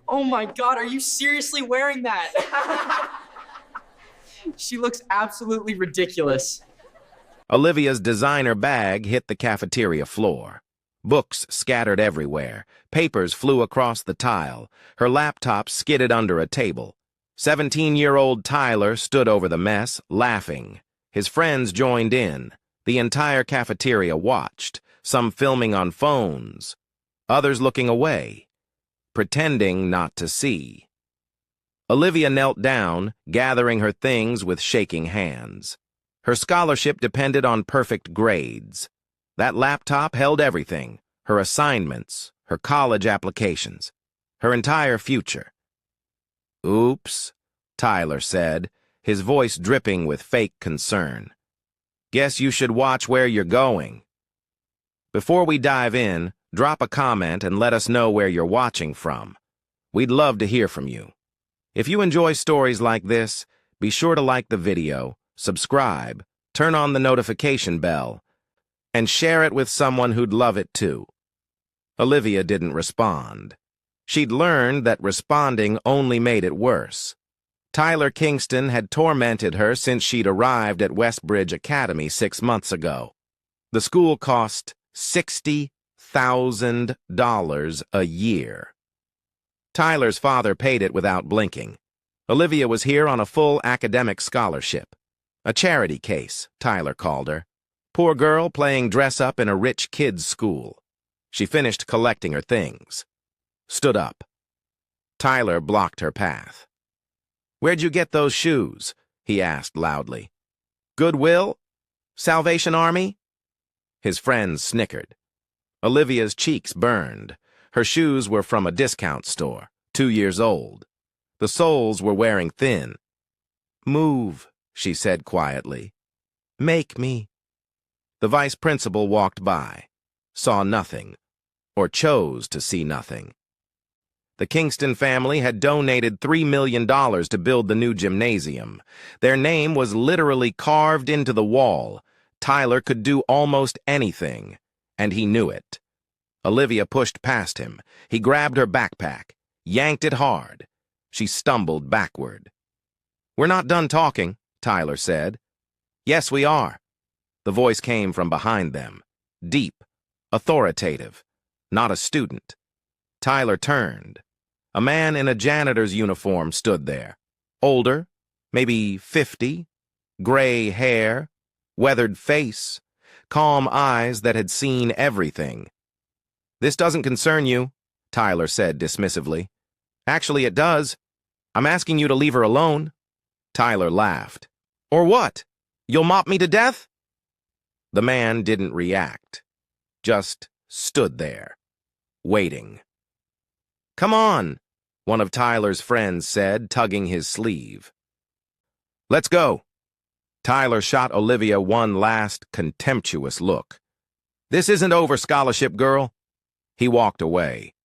Oh my God, are you seriously wearing that? She looks absolutely ridiculous. Olivia's designer bag hit the cafeteria floor. Books scattered everywhere. Papers flew across the tile. Her laptop skidded under a table. 17-year-old Tyler stood over the mess, laughing. His friends joined in. The entire cafeteria watched, some filming on phones, others looking away, pretending not to see. Olivia knelt down, gathering her things with shaking hands. Her scholarship depended on perfect grades. That laptop held everything: her assignments, her college applications, her entire future. "Oops," Tyler said, his voice dripping with fake concern. "Guess you should watch where you're going." Before we dive in, drop a comment and let us know where you're watching from. We'd love to hear from you. If you enjoy stories like this, be sure to like the video, subscribe, turn on the notification bell, and share it with someone who'd love it too. Olivia didn't respond. She'd learned that responding only made it worse. Tyler Kingston had tormented her since she'd arrived at Westbridge Academy 6 months ago. The school cost $60,000 a year. Tyler's father paid it without blinking. Olivia was here on a full academic scholarship. A charity case, Tyler called her. Poor girl playing dress-up in a rich kid's school. She finished collecting her things. Stood up. Tyler blocked her path. "Where'd you get those shoes?" he asked loudly. "Goodwill? Salvation Army?" His friends snickered. Olivia's cheeks burned. Her shoes were from a discount store, 2 years old. The soles were wearing thin. "Move," she said quietly. "Make me." The vice principal walked by, saw nothing, or chose to see nothing. The Kingston family had donated $3 million to build the new gymnasium. Their name was literally carved into the wall. Tyler could do almost anything, and he knew it. Olivia pushed past him. He grabbed her backpack, yanked it hard. She stumbled backward. "We're not done talking," Tyler said. "Yes, we are." The voice came from behind them, deep, authoritative, not a student. Tyler turned. A man in a janitor's uniform stood there. Older, maybe 50, gray hair, weathered face, calm eyes that had seen everything. "This doesn't concern you," Tyler said dismissively. "Actually, it does. I'm asking you to leave her alone." Tyler laughed. "Or what? You'll mop me to death?" The man didn't react, just stood there, waiting. "Come on," one of Tyler's friends said, tugging his sleeve. "Let's go." Tyler shot Olivia one last contemptuous look. "This isn't over, scholarship girl." He walked away.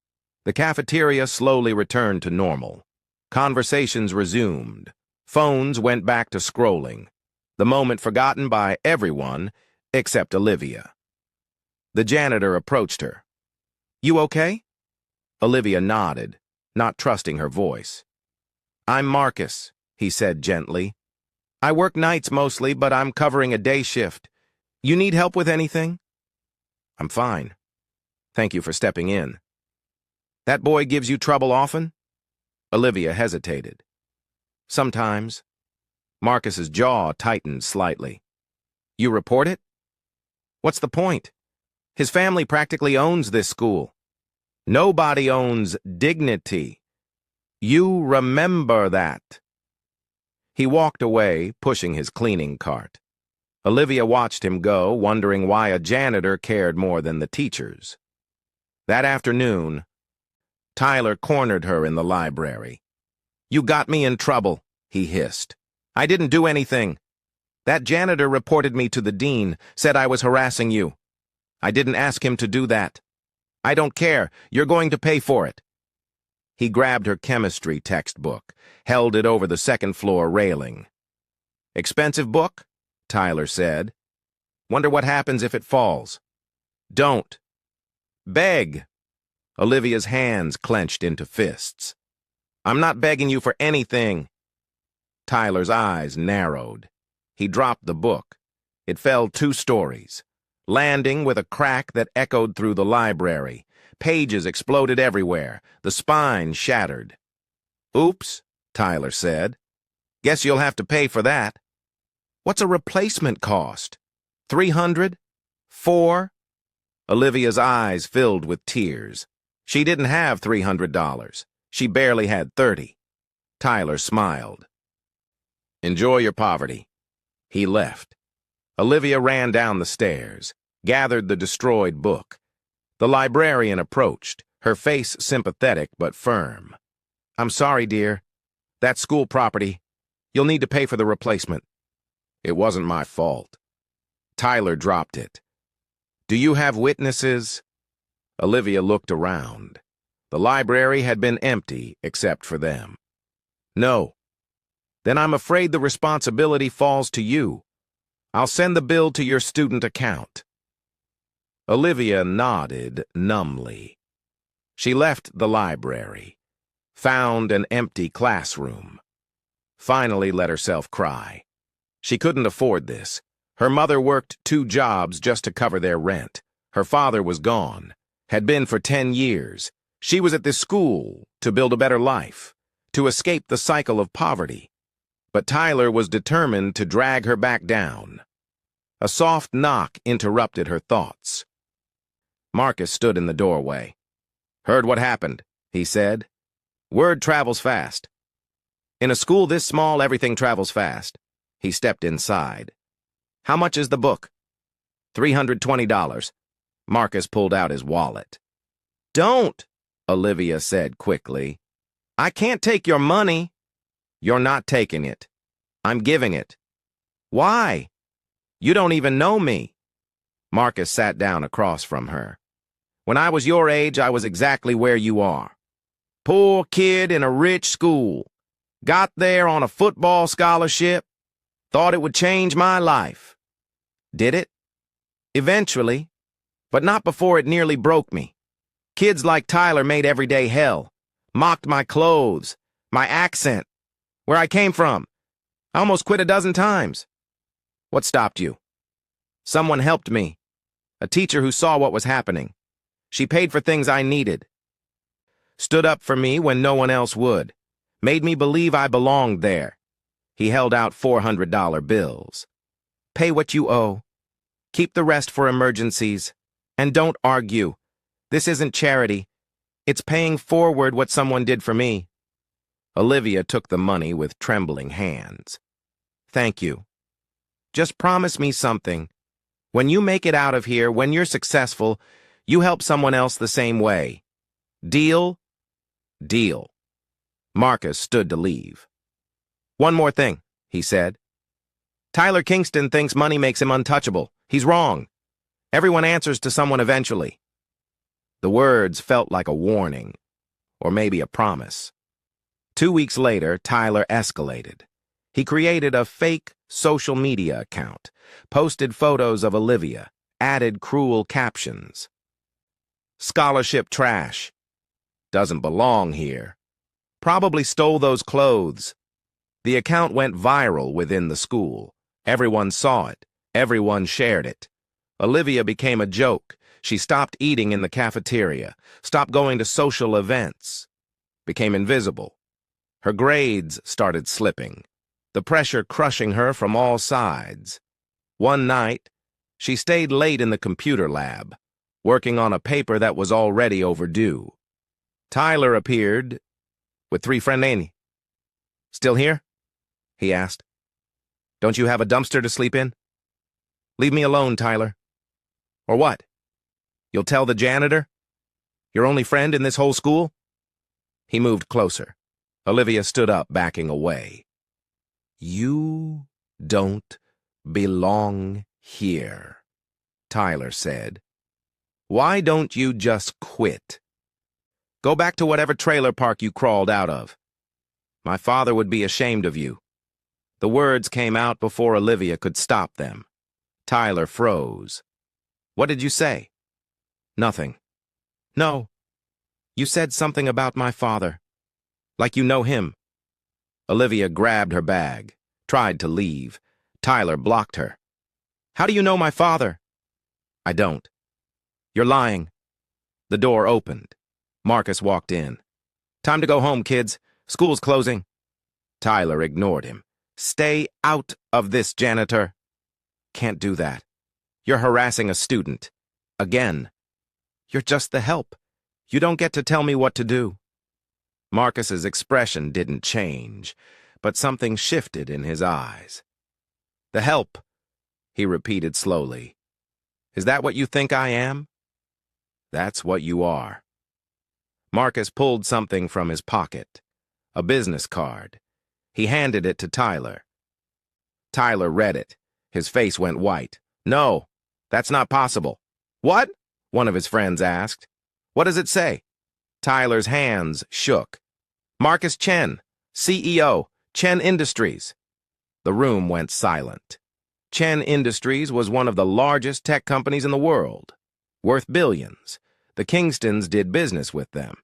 The cafeteria slowly returned to normal. Conversations resumed. Phones went back to scrolling. The moment forgotten by everyone except Olivia. The janitor approached her. "You okay?" Olivia nodded, not trusting her voice. "I'm Marcus," he said gently. "I work nights mostly, but I'm covering a day shift. You need help with anything?" "I'm fine. Thank you for stepping in." "That boy gives you trouble often?" Olivia hesitated. "Sometimes." Marcus's jaw tightened slightly. "You report it?" "What's the point? His family practically owns this school." "Nobody owns dignity. You remember that." He walked away, pushing his cleaning cart. Olivia watched him go, wondering why a janitor cared more than the teachers. That afternoon, Tyler cornered her in the library. "You got me in trouble," he hissed. "I didn't do anything. That janitor reported me to the dean, said I was harassing you. I didn't ask him to do that. I don't care. You're going to pay for it." He grabbed her chemistry textbook, held it over the second-floor railing. "Expensive book?" Tyler said. "Wonder what happens if it falls." "Don't." "Beg." Olivia's hands clenched into fists. I'm not begging you for anything. Tyler's eyes narrowed. He dropped the book. It fell 2 stories, landing with a crack that echoed through the library. Pages exploded everywhere, the spine shattered. Oops, Tyler said. Guess you'll have to pay for that. What's a replacement cost? 300? 4? Olivia's eyes filled with tears. She didn't have $300. She barely had 30. Tyler smiled. Enjoy your poverty. He left. Olivia ran down the stairs, gathered the destroyed book. The librarian approached, her face sympathetic but firm. I'm sorry, dear. That's school property. You'll need to pay for the replacement. It wasn't my fault. Tyler dropped it. Do you have witnesses? Olivia looked around. The library had been empty except for them. No. Then I'm afraid the responsibility falls to you. I'll send the bill to your student account. Olivia nodded numbly. She left the library, found an empty classroom, finally let herself cry. She couldn't afford this. Her mother worked 2 jobs just to cover their rent. Her father was gone, had been for 10 years. She was at this school to build a better life, to escape the cycle of poverty. But Tyler was determined to drag her back down. A soft knock interrupted her thoughts. Marcus stood in the doorway. Heard what happened, he said. Word travels fast. In a school this small, everything travels fast. He stepped inside. How much is the book? $320. Marcus pulled out his wallet. Don't, Olivia said quickly. I can't take your money. You're not taking it. I'm giving it. Why? You don't even know me. Marcus sat down across from her. When I was your age, I was exactly where you are. Poor kid in a rich school. Got there on a football scholarship. Thought it would change my life. Did it? Eventually. But not before it nearly broke me. Kids like Tyler made everyday hell. Mocked my clothes, my accent, where I came from. I almost quit a dozen times. What stopped you? Someone helped me. A teacher who saw what was happening. She paid for things I needed. Stood up for me when no one else would. Made me believe I belonged there. He held out $400 bills. Pay what you owe. Keep the rest for emergencies. And don't argue. This isn't charity. It's paying forward what someone did for me. Olivia took the money with trembling hands. Thank you. Just promise me something. When you make it out of here, when you're successful, you help someone else the same way. Deal? Deal. Marcus stood to leave. One more thing, he said. Tyler Kingston thinks money makes him untouchable. He's wrong. Everyone answers to someone eventually. The words felt like a warning, or maybe a promise. 2 weeks later, Tyler escalated. He created a fake social media account, posted photos of Olivia, added cruel captions. Scholarship trash. Doesn't belong here. Probably stole those clothes. The account went viral within the school. Everyone saw it. Everyone shared it. Olivia became a joke. She stopped eating in the cafeteria, stopped going to social events, became invisible. Her grades started slipping, the pressure crushing her from all sides. One night, she stayed late in the computer lab, working on a paper that was already overdue. Tyler appeared with 3 friends. Still here? He asked. Don't you have a dumpster to sleep in? Leave me alone, Tyler. Or what? You'll tell the janitor? Your only friend in this whole school? He moved closer. Olivia stood up, backing away. You don't belong here, Tyler said. Why don't you just quit? Go back to whatever trailer park you crawled out of. My father would be ashamed of you. The words came out before Olivia could stop them. Tyler froze. What did you say? Nothing. No. You said something about my father. Like you know him. Olivia grabbed her bag, tried to leave. Tyler blocked her. How do you know my father? I don't. You're lying. The door opened. Marcus walked in. Time to go home, kids. School's closing. Tyler ignored him. Stay out of this, janitor. Can't do that. You're harassing a student. Again. You're just the help. You don't get to tell me what to do. Marcus's expression didn't change, but something shifted in his eyes. The help, he repeated slowly. Is that what you think I am? That's what you are. Marcus pulled something from his pocket, a business card. He handed it to Tyler. Tyler read it. His face went white. No, that's not possible. What? One of his friends asked. What does it say? Tyler's hands shook. Marcus Chen, CEO, Chen Industries. The room went silent. Chen Industries was one of the largest tech companies in the world, worth billions. The Kingstons did business with them.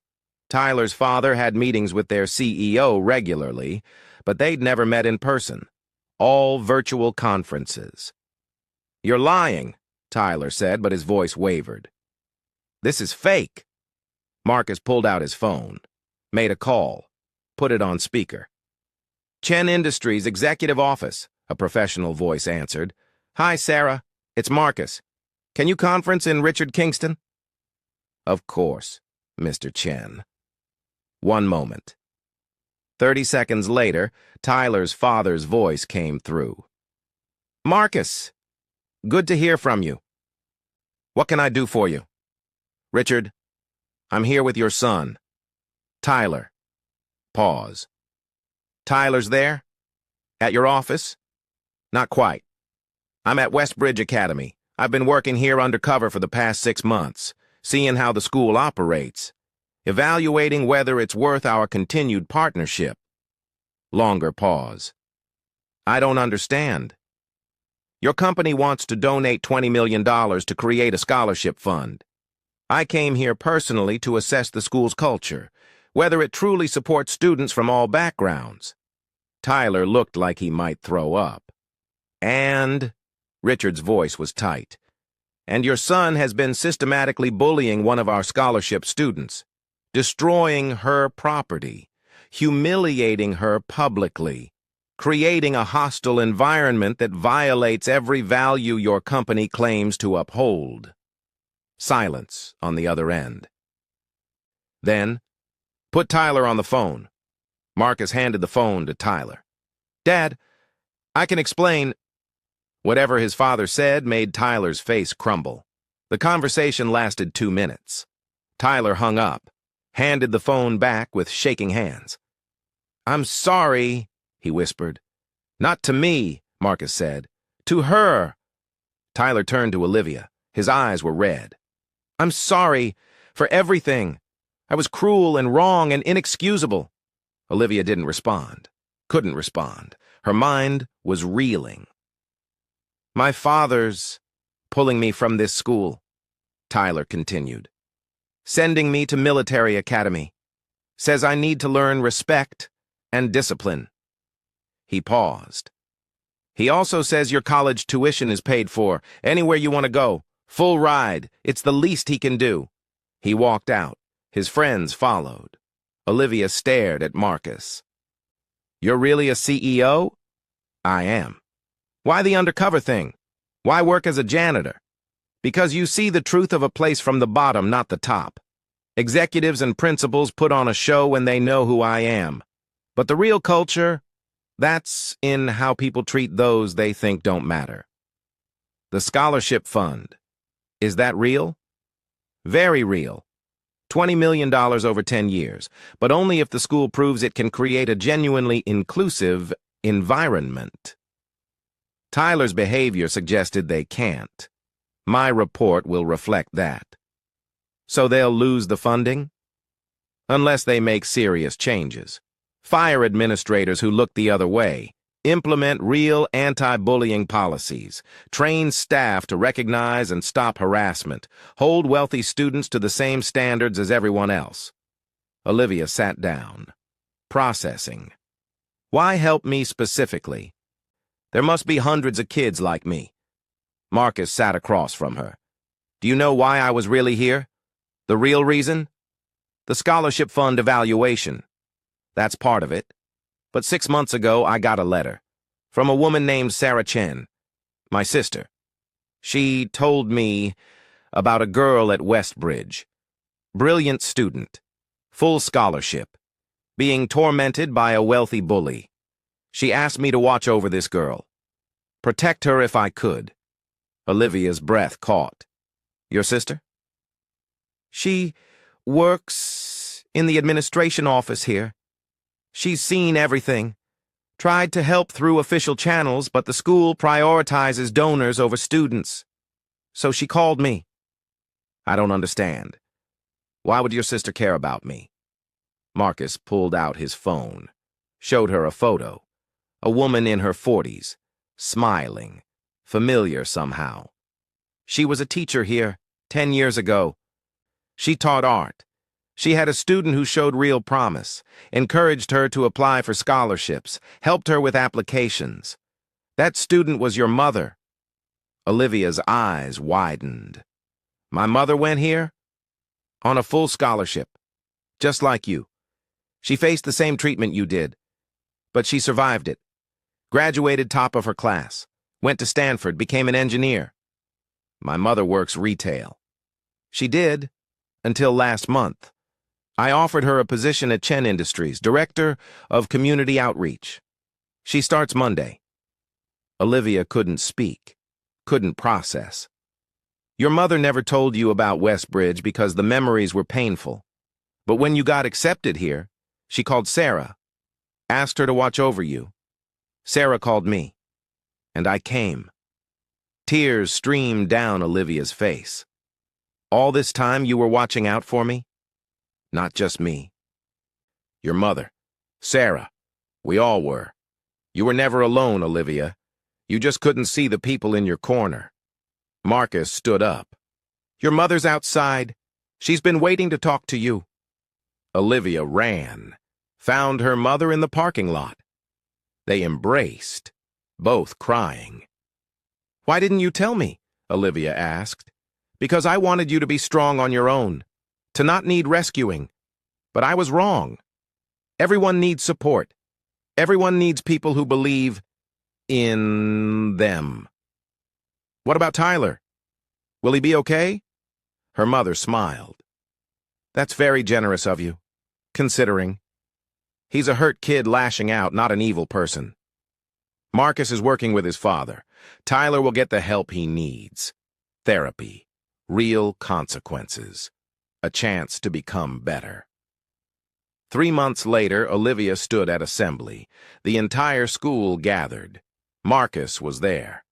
Tyler's father had meetings with their CEO regularly, but they'd never met in person. All virtual conferences. You're lying, Tyler said, but his voice wavered. This is fake. Marcus pulled out his phone, made a call, put it on speaker. Chen Industries Executive Office, a professional voice answered. Hi, Sarah. It's Marcus. Can you conference in Richard Kingston? Of course, Mr. Chen. One moment. 30 seconds later, Tyler's father's voice came through. Marcus, good to hear from you. What can I do for you? Richard, I'm here with your son. Tyler. Pause. Tyler's there? At your office? Not quite. I'm at Westbridge Academy. I've been working here undercover for the past 6 months, seeing how the school operates, evaluating whether it's worth our continued partnership. Longer pause. I don't understand. Your company wants to donate $20 million to create a scholarship fund. I came here personally to assess the school's culture, whether it truly supports students from all backgrounds. Tyler looked like he might throw up. And, Richard's voice was tight, and your son has been systematically bullying one of our scholarship students, destroying her property, humiliating her publicly, creating a hostile environment that violates every value your company claims to uphold. Silence on the other end. Then, put Tyler on the phone. Marcus handed the phone to Tyler. Dad, I can explain. Whatever his father said made Tyler's face crumble. The conversation lasted 2 minutes. Tyler hung up, handed the phone back with shaking hands. I'm sorry, he whispered. Not to me, Marcus said. To her. Tyler turned to Olivia. His eyes were red. I'm sorry for everything. I was cruel and wrong and inexcusable. Olivia didn't respond. Couldn't respond. Her mind was reeling. My father's pulling me from this school, Tyler continued. Sending me to military academy. Says I need to learn respect and discipline. He paused. He also says your college tuition is paid for, anywhere you want to go. Full ride. It's the least he can do. He walked out. His friends followed. Olivia stared at Marcus. You're really a CEO? I am. Why the undercover thing? Why work as a janitor? Because you see the truth of a place from the bottom, not the top. Executives and principals put on a show when they know who I am. But the real culture, that's in how people treat those they think don't matter. The scholarship fund. Is that real? Very real. $20 million over 10 years, but only if the school proves it can create a genuinely inclusive environment. Tyler's behavior suggested they can't. My report will reflect that. So they'll lose the funding? Unless they make serious changes. Fire administrators who look the other way. Implement real anti-bullying policies. Train staff to recognize and stop harassment. Hold wealthy students to the same standards as everyone else. Olivia sat down. Processing. Why help me specifically? There must be hundreds of kids like me. Marcus sat across from her. Do you know why I was really here? The real reason? The scholarship fund evaluation. That's part of it. But 6 months ago, I got a letter from a woman named Sarah Chen, my sister. She told me about a girl at Westbridge. Brilliant student. Full scholarship. Being tormented by a wealthy bully. She asked me to watch over this girl. Protect her if I could. Olivia's breath caught. Your sister? She works in the administration office here. She's seen everything. Tried to help through official channels, but the school prioritizes donors over students. So she called me. I don't understand. Why would your sister care about me? Marcus pulled out his phone, showed her a photo. A woman in her 40s, smiling, familiar somehow. She was a teacher here 10 years ago. She taught art. She had a student who showed real promise, encouraged her to apply for scholarships, helped her with applications. That student was your mother. Olivia's eyes widened. My mother went here? On a full scholarship, just like you. She faced the same treatment you did, but she survived it. Graduated top of her class, went to Stanford, became an engineer. My mother works retail. She did, until last month. I offered her a position at Chen Industries, Director of Community Outreach. She starts Monday. Olivia couldn't speak, couldn't process. Your mother never told you about Westbridge because the memories were painful. But when you got accepted here, she called Sarah, asked her to watch over you. Sarah called me, and I came. Tears streamed down Olivia's face. All this time you were watching out for me? Not just me. Your mother, Sarah, we all were. You were never alone, Olivia. You just couldn't see the people in your corner. Marcus stood up. Your mother's outside. She's been waiting to talk to you. Olivia ran, found her mother in the parking lot. They embraced, both crying. Why didn't you tell me? Olivia asked. Because I wanted you to be strong on your own, to not need rescuing. But I was wrong. Everyone needs support. Everyone needs people who believe in them. What about Tyler? Will he be okay? Her mother smiled. That's very generous of you, considering. He's a hurt kid lashing out, not an evil person. Marcus is working with his father. Tyler will get the help he needs. Therapy. Real consequences. A chance to become better. 3 months later, Olivia stood at assembly. The entire school gathered. Marcus was there.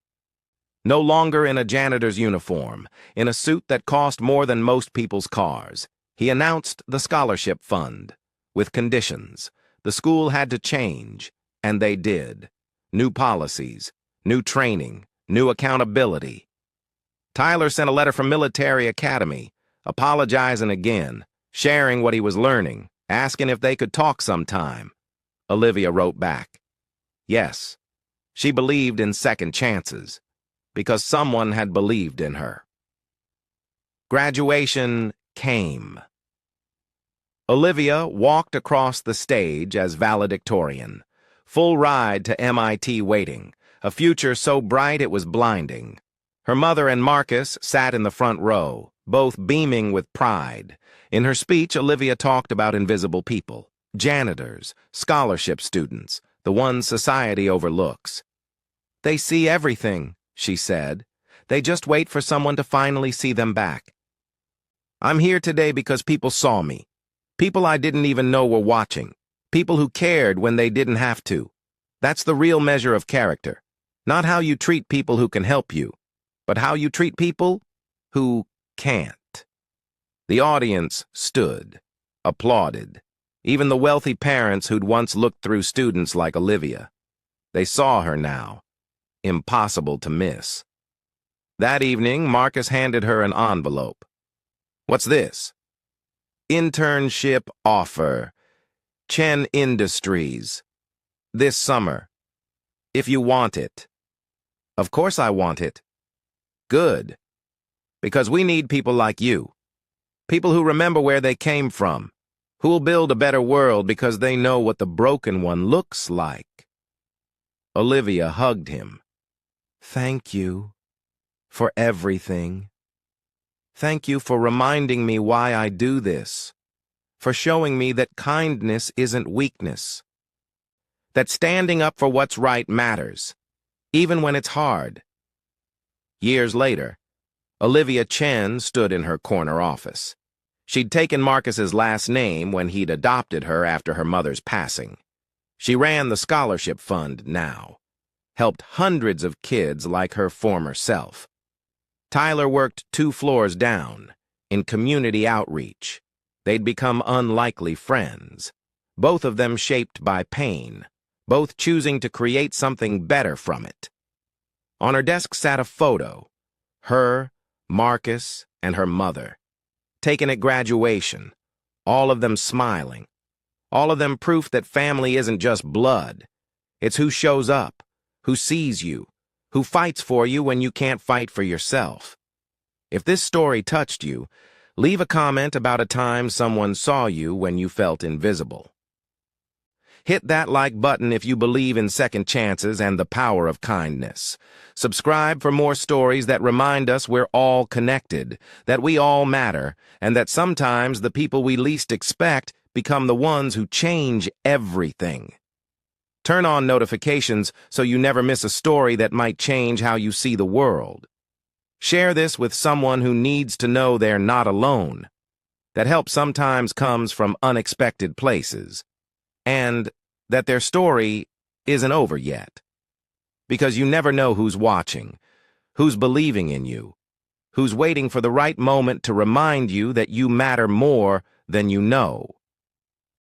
No longer in a janitor's uniform, in a suit that cost more than most people's cars, he announced the scholarship fund. With conditions. The school had to change, and they did. New policies, new training, new accountability. Tyler sent a letter from Military Academy, apologizing again, sharing what he was learning, asking if they could talk sometime. Olivia wrote back. Yes, she believed in second chances, because someone had believed in her. Graduation came. Olivia walked across the stage as valedictorian. Full ride to MIT waiting, a future so bright it was blinding. Her mother and Marcus sat in the front row, both beaming with pride. In her speech, Olivia talked about invisible people, janitors, scholarship students, the ones society overlooks. They see everything, she said. They just wait for someone to finally see them back. I'm here today because people saw me. People I didn't even know were watching. People who cared when they didn't have to. That's the real measure of character. Not how you treat people who can help you, but how you treat people who can't. The audience stood, applauded. Even the wealthy parents who'd once looked through students like Olivia. They saw her now. Impossible to miss. That evening, Marcus handed her an envelope. What's this? Internship offer. Chen Industries. This summer. If you want it. Of course I want it. Good. Because we need people like you. People who remember where they came from. Who will build a better world because they know what the broken one looks like. Olivia hugged him. Thank you for everything. Thank you for reminding me why I do this. For showing me that kindness isn't weakness. That standing up for what's right matters, even when it's hard. Years later, Olivia Chen stood in her corner office. She'd taken Marcus's last name when he'd adopted her after her mother's passing. She ran the scholarship fund now, helped hundreds of kids like her former self. Tyler worked 2 floors down, in community outreach. They'd become unlikely friends, both of them shaped by pain, both choosing to create something better from it. On her desk sat a photo, her, Marcus, and her mother, taken at graduation, all of them smiling, all of them proof that family isn't just blood. It's who shows up, who sees you, who fights for you when you can't fight for yourself. If this story touched you, leave a comment about a time someone saw you when you felt invisible. Hit that like button if you believe in second chances and the power of kindness. Subscribe for more stories that remind us we're all connected, that we all matter, and that sometimes the people we least expect become the ones who change everything. Turn on notifications so you never miss a story that might change how you see the world. Share this with someone who needs to know they're not alone. That help sometimes comes from unexpected places. And that their story isn't over yet. Because you never know who's watching, who's believing in you, who's waiting for the right moment to remind you that you matter more than you know.